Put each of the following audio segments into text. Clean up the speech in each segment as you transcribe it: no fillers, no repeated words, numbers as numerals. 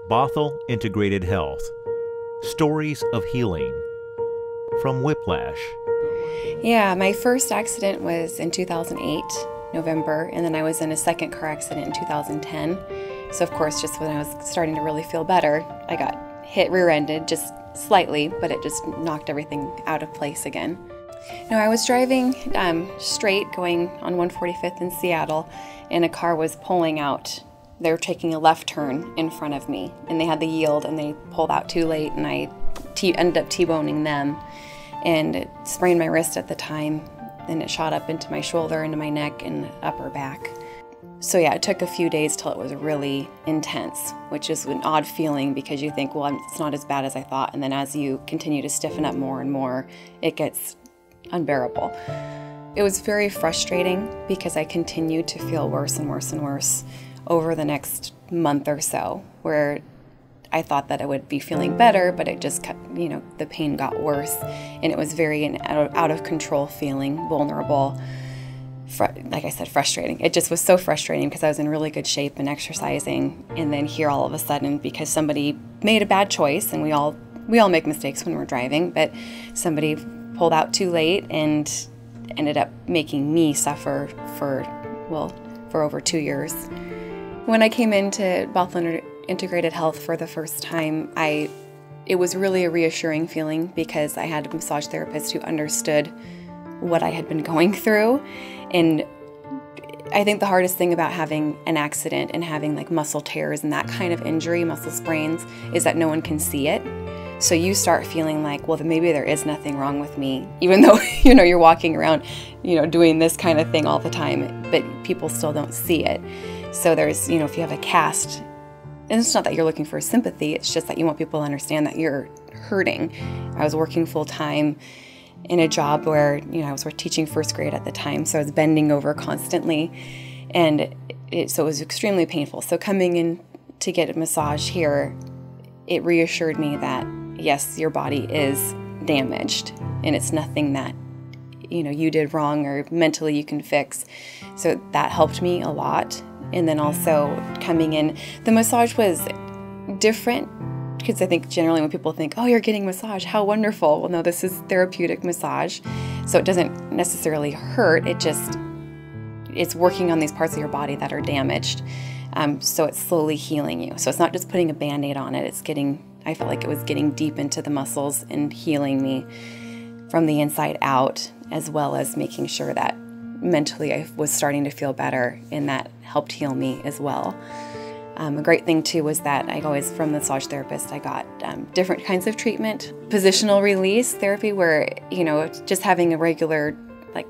Bothell Integrated Health. Stories of healing. From Whiplash. Yeah, my first accident was in 2008, November, and then I was in a second car accident in 2010. So of course, just when I was starting to really feel better, I got hit rear-ended just slightly, but it just knocked everything out of place again. No, I was driving straight going on 145th in Seattle, and a car was pulling out. They were taking a left turn in front of me, and they had the yield, and they pulled out too late, and I ended up T-boning them, and it sprained my wrist at the time, and it shot up into my shoulder, into my neck, and upper back. So yeah, it took a few days till it was really intense, which is an odd feeling because you think, well, it's not as bad as I thought, and then as you continue to stiffen up more and more, it gets unbearable. It was very frustrating because I continued to feel worse and worse and worse over the next month or so, where I thought that I would be feeling better, but it just kept, the pain got worse, and it was very an out of control feeling, vulnerable, like I said, frustrating. It just was so frustrating because I was in really good shape and exercising, and then here all of a sudden, because somebody made a bad choice, and we all make mistakes when we're driving, but somebody pulled out too late and ended up making me suffer for over 2 years. When I came into Bothell Integrated Health for the first time, it was really a reassuring feeling because I had a massage therapist who understood what I had been going through. And I think the hardest thing about having an accident and having like muscle tears and that kind of injury, muscle sprains, is that no one can see it. So you start feeling like, well, then maybe there is nothing wrong with me, even though, you're walking around, doing this kind of thing all the time, but people still don't see it. So there's, if you have a cast, and it's not that you're looking for sympathy, it's just that you want people to understand that you're hurting. I was working full time in a job where, I was teaching first grade at the time, so I was bending over constantly, and so it was extremely painful. So coming in to get a massage here, it reassured me that, yes, your body is damaged, and it's nothing that, you did wrong or mentally you can fix. So that helped me a lot. And then also coming in, the massage was different because I think generally when people think, oh, you're getting massage, how wonderful. Well, no, this is therapeutic massage. So it doesn't necessarily hurt. It's working on these parts of your body that are damaged. So it's slowly healing you. So it's not just putting a Band-Aid on it. I felt like it was getting deep into the muscles and healing me from the inside out, as well as making sure that mentally I was starting to feel better, and that helped heal me as well. A great thing too was that from the massage therapist, I got different kinds of treatment. Positional release therapy, where, just having a regular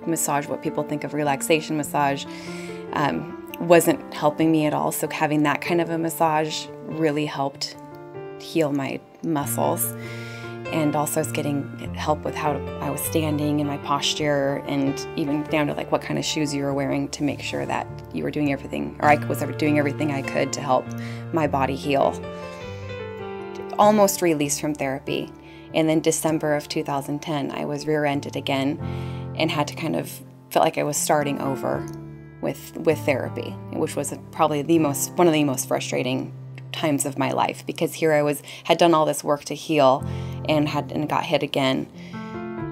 massage, what people think of relaxation massage, wasn't helping me at all. So having that kind of a massage really helped heal my muscles. And also I was getting help with how I was standing and my posture, and even down to what kind of shoes you were wearing to make sure that you were doing everything, or I was doing everything I could to help my body heal. Almost released from therapy. And then December of 2010, I was rear-ended again and had to felt like I was starting over with therapy, which was probably one of the most frustrating times of my life, because here I had done all this work to heal and got hit again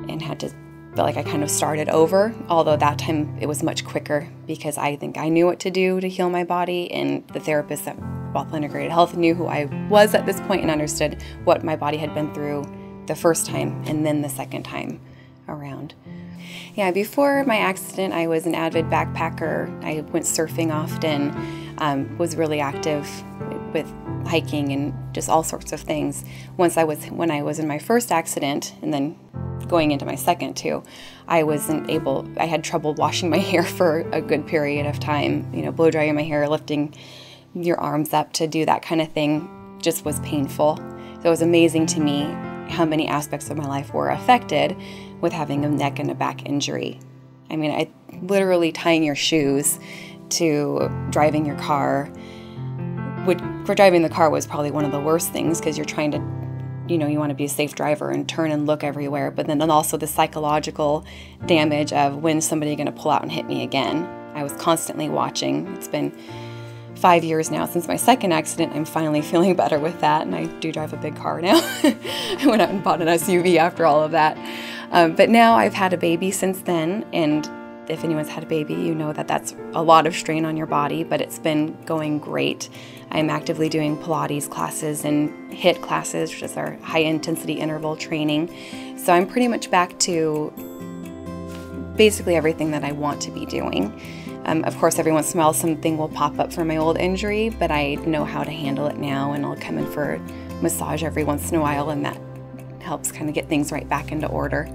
and had to feel like I kind of started over, although that time it was much quicker because I think I knew what to do to heal my body, and the therapist at Bothell Integrated Health knew who I was at this point and understood what my body had been through the first time and then the second time around. Yeah, before my accident, I was an avid backpacker. I went surfing often, was really active with hiking and just all sorts of things. When I was in my first accident, and then going into my second too, I had trouble washing my hair for a good period of time. Blow drying my hair, lifting your arms up to do that kind of thing just was painful. So it was amazing to me how many aspects of my life were affected with having a neck and a back injury. I mean, literally tying your shoes to driving your car. For driving the car was probably one of the worst things, because you're trying to, you want to be a safe driver and turn and look everywhere, but then also the psychological damage of when somebody's going to pull out and hit me again. I was constantly watching. It's been 5 years now since my second accident, I'm finally feeling better with that, and I do drive a big car now. I went out and bought an SUV after all of that. But now I've had a baby since then, and if anyone's had a baby, you know that that's a lot of strain on your body, but it's been going great. I'm actively doing Pilates classes and HIIT classes, which is our high-intensity interval training. So I'm pretty much back to basically everything that I want to be doing. Of course, every once in a while something will pop up from my old injury, but I know how to handle it now, and I'll come in for a massage every once in a while, and that helps kind of get things right back into order.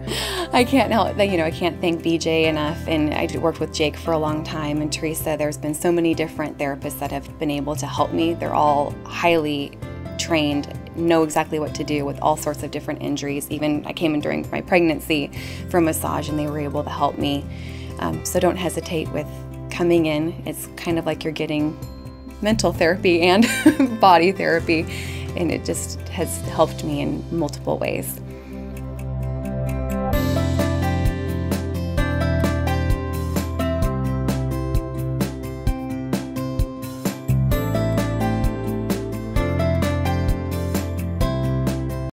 I can't help that, I can't thank BJ enough, and I worked with Jake for a long time, and Teresa. There's been so many different therapists that have been able to help me. They're all highly trained, know exactly what to do with all sorts of different injuries. Even I came in during my pregnancy for a massage, and they were able to help me. So don't hesitate with coming in. It's kind of like you're getting mental therapy and body therapy, and it just has helped me in multiple ways.